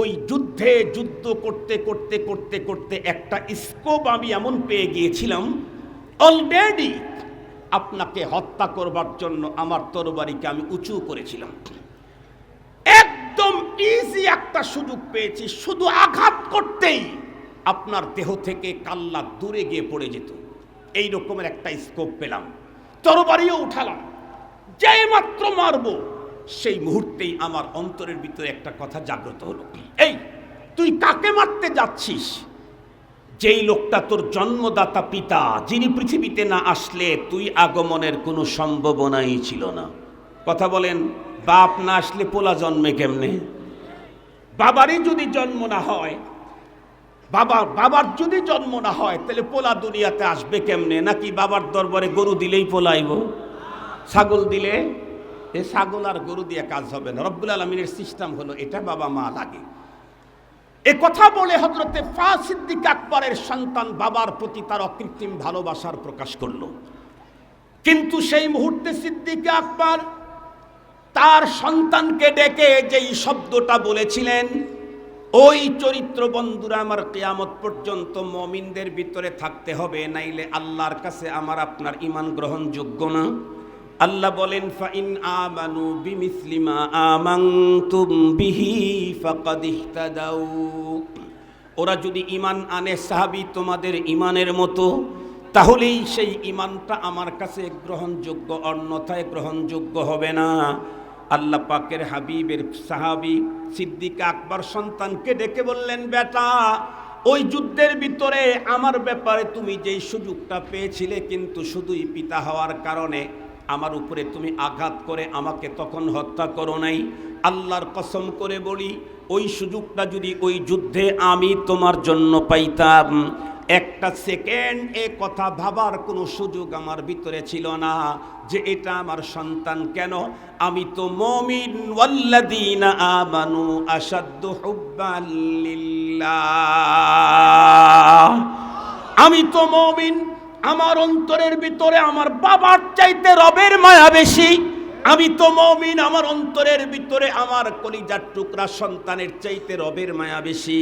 ওই যুদ্ধ করতে করতে করতে করতে একটা স্কোপ আমি এমন পেয়ে গিয়েছিলাম, অলরেডি আপনাকে হত্যা করবার জন্য আমার তরবারিকে আমি উঁচু করেছিলাম। একদম ইজি একটা সুযোগ পেয়েছি, শুধু আঘাত করতেই আপনার দেহ থেকে কাল্লা দূরে গিয়ে পড়ে যেত। এই রকমের একটা স্কোপ পেলাম, তরবারিও উঠালাম, যেই মাত্র মারবো সেই মুহূর্তেই আমার অন্তরের ভিতরে একটা কথা জাগ্রত হলো, এই তুই কাকে মারতে যাচ্ছিস? যেই লোকটা তোর জন্মদাতা পিতা, যিনি পৃথিবীতে না আসলে তুই আগমনের কোনো সম্ভাবনাই ছিল না। কথা বলেন, বাপ না আসলে পোলা জন্মে কেমনে? বাবারই যদি জন্ম না হয়, বাবার যদি জন্ম না হয়, তাহলে পোলা দুনিয়াতে আসবে কেমনে? নাকি বাবার দরবারে গরু দিলেই পোলাইব? ছাগল দিলে? এ ছাগল আর গরু দিয়ে কাজ হবে না। রব্বুল আলামিনের সিস্টেম হলো এটা, বাবা মা লাগে। এ কথা বলে হযরতে সিদ্দিক আকবরের সন্তান বাবার প্রতি তার অকৃত্রিম ভালোবাসার প্রকাশ করলো। কিন্তু সেই মুহূর্তে সিদ্দিক আকবর তার সন্তানকে ডেকে যেই শব্দটা বলেছিলেন, ওই চরিত্র বন্ধুরা আমার কিয়ামত পর্যন্ত মুমিনদের ভিতরে থাকতে হবে, নাইলে আল্লাহর কাছে আমার আপনার ঈমান গ্রহণযোগ্য না। আল্লাহ বলেন, ফাইন আমানু বিমিসলি মা আমানতুম বিহি ফাকাদ ইহতাদাউ। ওরা যদি ঈমান আনে সাহাবী তোমাদের ঈমানের মতো, তাহলেই সেই ঈমানটা আমার কাছে গ্রহণযোগ্য, অন্যথায় গ্রহণযোগ্য হবে না। আল্লাহ পাকের হাবিবের সাহাবী সিদ্দিক আকবর সন্তানকে ডেকে বললেন, বেটা, ওই যুদ্ধের ভিতরে আমার ব্যাপারে তুমি যেই সুযোগটা পেয়েছিলে, কিন্তু শুধুই পিতা হওয়ার কারণে আমার উপরে তুমি আঘাত করে আমাকে তখন হত্যা করো নাই। আল্লাহর কসম করে বলি, ওই সুযোগটা যদি ওই যুদ্ধে আমি তোমার জন্য পাইতাম, একটা সেকেন্ড এ কথা ভাবার কোনো সুযোগ আমার ভিতরে ছিল না যে এটা আমার সন্তান। কেন? আমি তো মুমিন, ওয়াল্লাযীনা আমানু আশাদ্দু হুব্বান লিল্লাহ। আমি তো মুমিন, আমার অন্তরের ভিতরে আমার বাবার চাইতে রবের মায়া বেশি। আমি তো মুমিন, আমার অন্তরের ভিতরে আমার কলিজার টুকরা সন্তানের চাইতে রবের মায়া বেশি।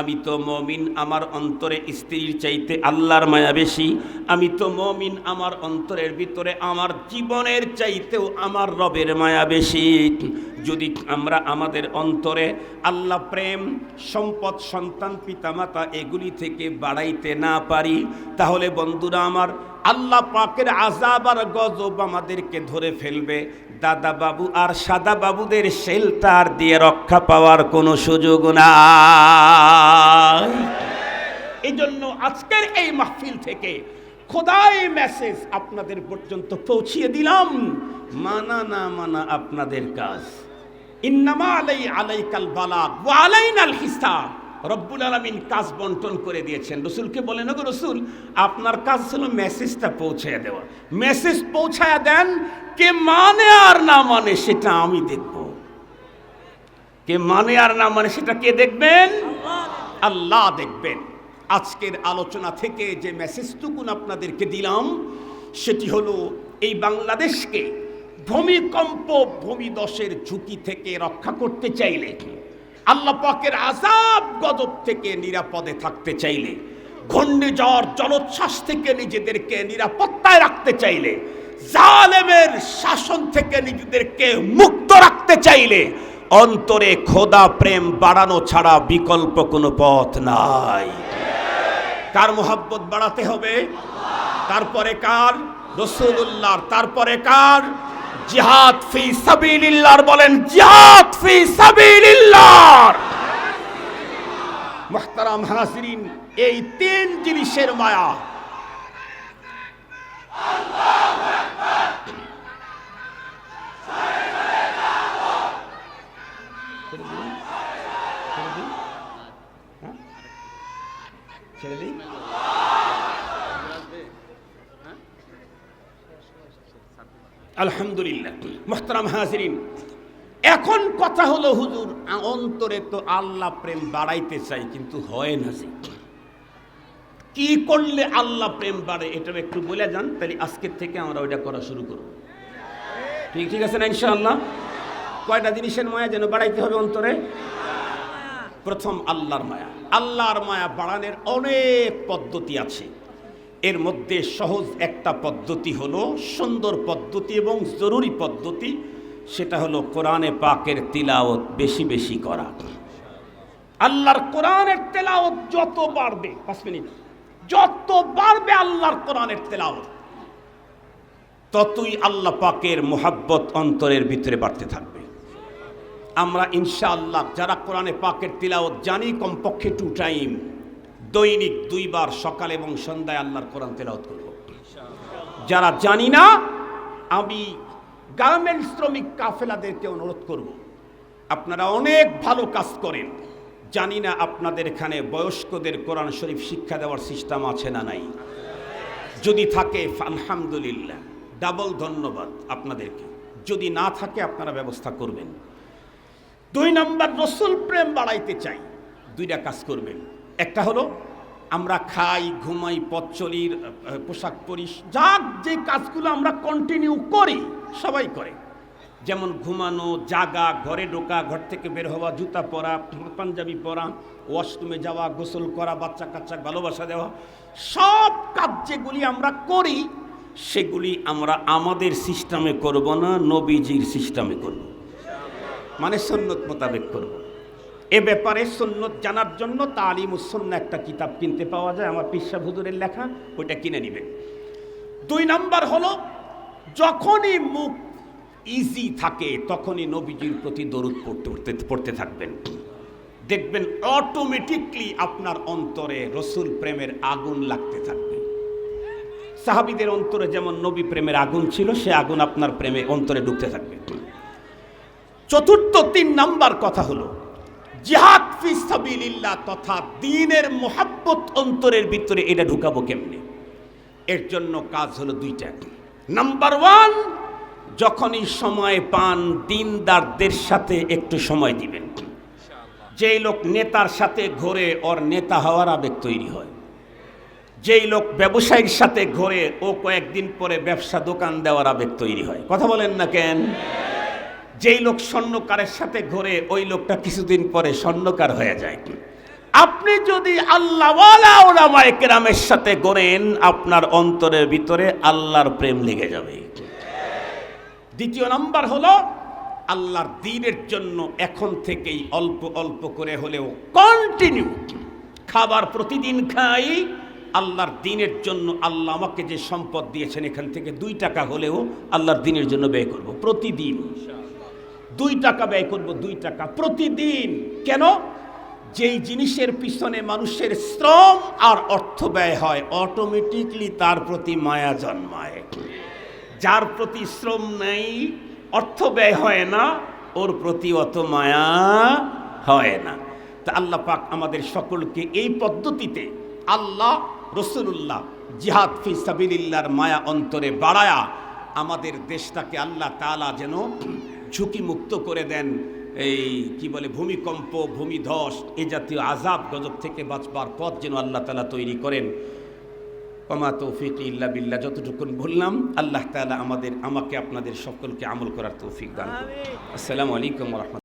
আমি তো মুমিন, আমার অন্তরে স্ত্রীর চাইতে আল্লাহর মায়া বেশি। আমি তো মুমিন, আমার অন্তরের ভিতরে আমার জীবনের চাইতেও আমার রবের মায়া বেশি। যদি আমরা আমাদের অন্তরে আল্লাহ প্রেম, সম্পদ, সন্তান, পিতামাতা এগুলি থেকে বাড়াইতে না পারি, তাহলে বন্ধুরা আমার আল্লাহ পাকের আযাব আর গজব আমাদেরকে ধরে ফেলবে। দাদা বাবু আর সাদা বাবুদের শেল্টার দিয়ে রক্ষা পাওয়ার কোনো সুযোগ নাই। এই জন্য আজকের এই মাহফিল থেকে খোদাই মেসেজ আপনাদের পর্যন্ত পৌঁছিয়ে দিলাম, মানা না মানা আপনাদের কাজ। ইন্নামা আলাইকাল বালাগ ওয়া আলাইনাল হিসাব। রব্বুল আলামিন কাজ বন্টন করে দিয়েছেন। রসুলকে বলেন, ওগো রসুল, আপনার কাজ ছিল মেসেজটা পৌঁছায় দেওয়া। মেসেজ পৌঁছায় দেন, কে মানে আর না মানে সেটা আমি দেখব। কে মানে আর না মানে সেটা কে দেখবেন? আল্লাহ দেখবেন। আজকের আলোচনা থেকে যে মেসেজটুকুন আপনাদেরকে দিলাম, সেটি হলো এই বাংলাদেশকে ভূমিকম্প, ভূমিধসের ঝুঁকি থেকে রক্ষা করতে চাইলে, আল্লাহ পাকের আযাব গজব থেকে নিরাপদে থাকতে চাইলে, ঘূর্ণিঝড় জলোচ্ছ্বাস থেকে নিজেদেরকে নিরাপত্তায় রাখতে চাইলে, জালেমের শাসন থেকে নিজেদেরকে মুক্ত রাখতে চাইলে, অন্তরে খোদা প্রেম বাড়ানো ছাড়া বিকল্প কোনো পথ নাই। কার মোহাব্বত বাড়াতে হবে? তারপরে কার? রাসূলুল্লাহর। তারপরে কার? জিহাদ ফি সাবিলিল্লাহ। বলেন, জিহাদ ফি সাবিলিল্লাহ। মুহতারাম হাজিরিন, এই তিন জিনিসের মায়া, আল্লাহু আকবার, ছেড়ে দিই। আলহামদুলিল্লাহ। মুহতারাম হাজিরিন, এখন কথা হলো, হুজুর অন্তরে তো আল্লাহ প্রেম বাড়াইতে চাই, কিন্তু হয় না। কি করলে আল্লাহ প্রেম বাড়ে এটা একটু বলে যান, তাহলে আজকের থেকে আমরা ওইটা করা শুরু করব। ঠিক আছে না ইনশাআল্লাহ? কয়টা জিনিসের মায়া যেন বাড়াইতে হবে অন্তরে? প্রথম আল্লাহর মায়া। আল্লাহর মায়া বাড়ানোর অনেক পদ্ধতি আছে, এর মধ্যে সহজ একটা পদ্ধতি হলো, সুন্দর পদ্ধতি এবং জরুরি পদ্ধতি, সেটা হলো কোরআনে পাকের তিলাওয়াত বেশি বেশি করা। আল্লাহর কোরআনের তেলাওয়াত যত বাড়বে, 5 মিনিট, যত বাড়বে আল্লাহর কোরআনের তেলাওয়াত, ততই আল্লাহ পাকের মুহাব্বত অন্তরের ভিতরে বাড়তে থাকবে। আমরা ইনশাআল্লাহ যারা কোরআনে পাকের তিলাওয়াত জানি, কমপক্ষে 2 টাইম দৈনিক 2 বার সকাল এবং সন্ধ্যায় আল্লাহর কোরআন তেলাওয়াত করব। যারা জানি না, আমি গার্মেন্টস শ্রমিক কাফেলাদেরকে অনুরোধ করব, আপনারা অনেক ভালো কাজ করেন, জানি না আপনাদের এখানে বয়স্কদের কোরআন শরীফ শিক্ষা দেওয়ার সিস্টেম আছে না নাই। যদি থাকে আলহামদুলিল্লাহ, ডাবল ধন্যবাদ আপনাদেরকে। যদি না থাকে আপনারা ব্যবস্থা করবেন। 2 নম্বর, রসুল প্রেম বাড়াইতে চাই, 2টা কাজ করবেন। একটা হলো আমরা খাই, ঘুমাই, পথ চলির, পোশাক পরি, যাক যে কাজগুলো আমরা কন্টিনিউ করি, সবাই করে, যেমন ঘুমানো, জাগা, ঘরে ঢোকা, ঘর থেকে বের হওয়া, জুতা পরা, পাঞ্জাবি পরা, ওয়াশরুমে যাওয়া, গোসল করা, বাচ্চা কাচ্চা ভালোবাসা দেওয়া, সব কাজ যেগুলি আমরা করি সেগুলি আমরা আমাদের সিস্টেমে করব না, নবীজির সিস্টেমে করব, মানে সুন্নত মোতাবেক করব। এ ব্যাপারে সুন্নত জানার জন্য তালিমুস সুন্নাহ একটা কিতাব কিনতে পাওয়া যায়, আমার পীর সাহেব হুজুরের লেখা, ওইটা কিনে নেবেন। 2 নাম্বার হলো যখনই মুখ ইজি থাকে তখনই নবীজির প্রতি দরুদ পড়তে থাকবেন, দেখবেন অটোমেটিকলি আপনার অন্তরে রসুল প্রেমের আগুন লাগতে থাকবে। সাহাবীদের অন্তরে যেমন নবী প্রেমের আগুন ছিল, সে আগুন আপনার প্রেমে অন্তরে ঢুকতে থাকবে। চতুর্থ 3 নাম্বার কথা হলো জিহাদ ফি সাবিলিল্লাহ তথা দ্বীনের মুহাব্বত অন্তরের ভিতরে এটা ঢুকাবো কেমনে? এর জন্য কাজ হলো 2টা। নাম্বার 1, যখনই সময় পান দিনদারদের সাথে একটু সময় দিবেন। যেই লোক নেতার সাথে ঘোরে ওর নেতা হওয়ার আবেগ তৈরি হয়, যেই লোক ব্যবসায়ীর সাথে ঘোরে ও কয়েকদিন পরে ব্যবসা দোকান দেওয়ার আবেগ তৈরি হয়। কথা বলেন না কেন? যেই লোক স্বর্ণকারের সাথে ঘোরে ওই লোকটা কিছুদিন পরে স্বর্ণকার হয়ে যায়। আপনি যদি আল্লাহওয়ালা উলামায়ে কেরামের সাথে ঘোরেন, আপনার অন্তরের ভিতরে আল্লাহর প্রেম লেগে যাবে। 2 নাম্বার হলো আল্লাহর দ্বীনের জন্য এখন থেকেই অল্প অল্প করে হলেও কন্টিনিউ খাবার প্রতিদিন খাই, আল্লাহর দ্বীনের জন্য। আল্লাহ আমাকে যে সম্পদ দিয়েছেন, এখান থেকে 2 টাকা হলেও আল্লাহর দ্বীনের জন্য ব্যয় করব প্রতিদিন। 2 টাকা ব্যয় করব, 2 টাকা প্রতিদিন। কেন? যেই জিনিসের পিছনে মানুষের শ্রম আর অর্থ ব্যয় হয়, অটোমেটিকলি তার প্রতি মায়া জন্মায়। যার প্রতি শ্রম নেই, অর্থ ব্যয় হয় না, ওর প্রতি অত মায়া হয় না। তা আল্লাহ পাক আমাদের সকলকে এই পদ্ধতিতে আল্লাহ, রসুলুল্লাহ, জিহাদ ফি সাবিলিল্লাহর মায়া অন্তরে বাড়ায়া আমাদের দেশটাকে আল্লাহ তাআলা যেন ঝুঁকি মুক্ত করে দেন। এই কি বলে, ভূমিকম্প, ভূমিধস, এ জাতীয় আযাব গজব থেকে বাঁচবার পথ যেন আল্লাহ তাআলা তৈরি করেন। ওমা তৌফিক ইল্লা বিল্লাহ। যতটুকুন বললাম, আল্লাহ তাআলা আমাকে আপনাদের সকলকে আমল করার তৌফিক দান করুন। আসসালামু আলাইকুম ওয়া রাহমাতুল্লাহ।